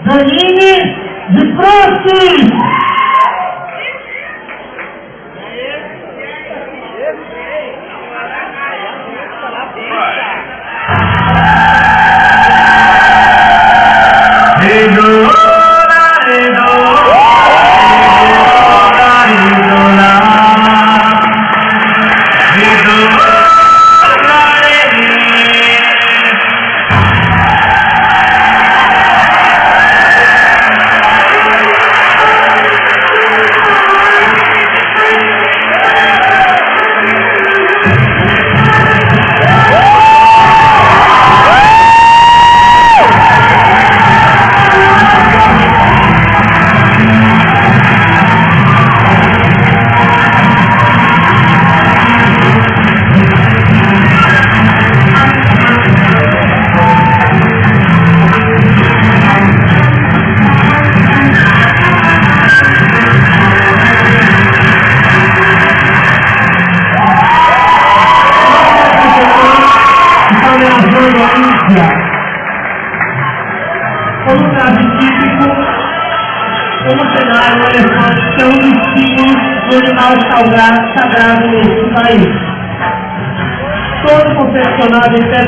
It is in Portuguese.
Zanini de Prosti. Como caso típico, como cenário a expansão dos símbolos do animal sagrado neste país. Todo confeccionado em pedra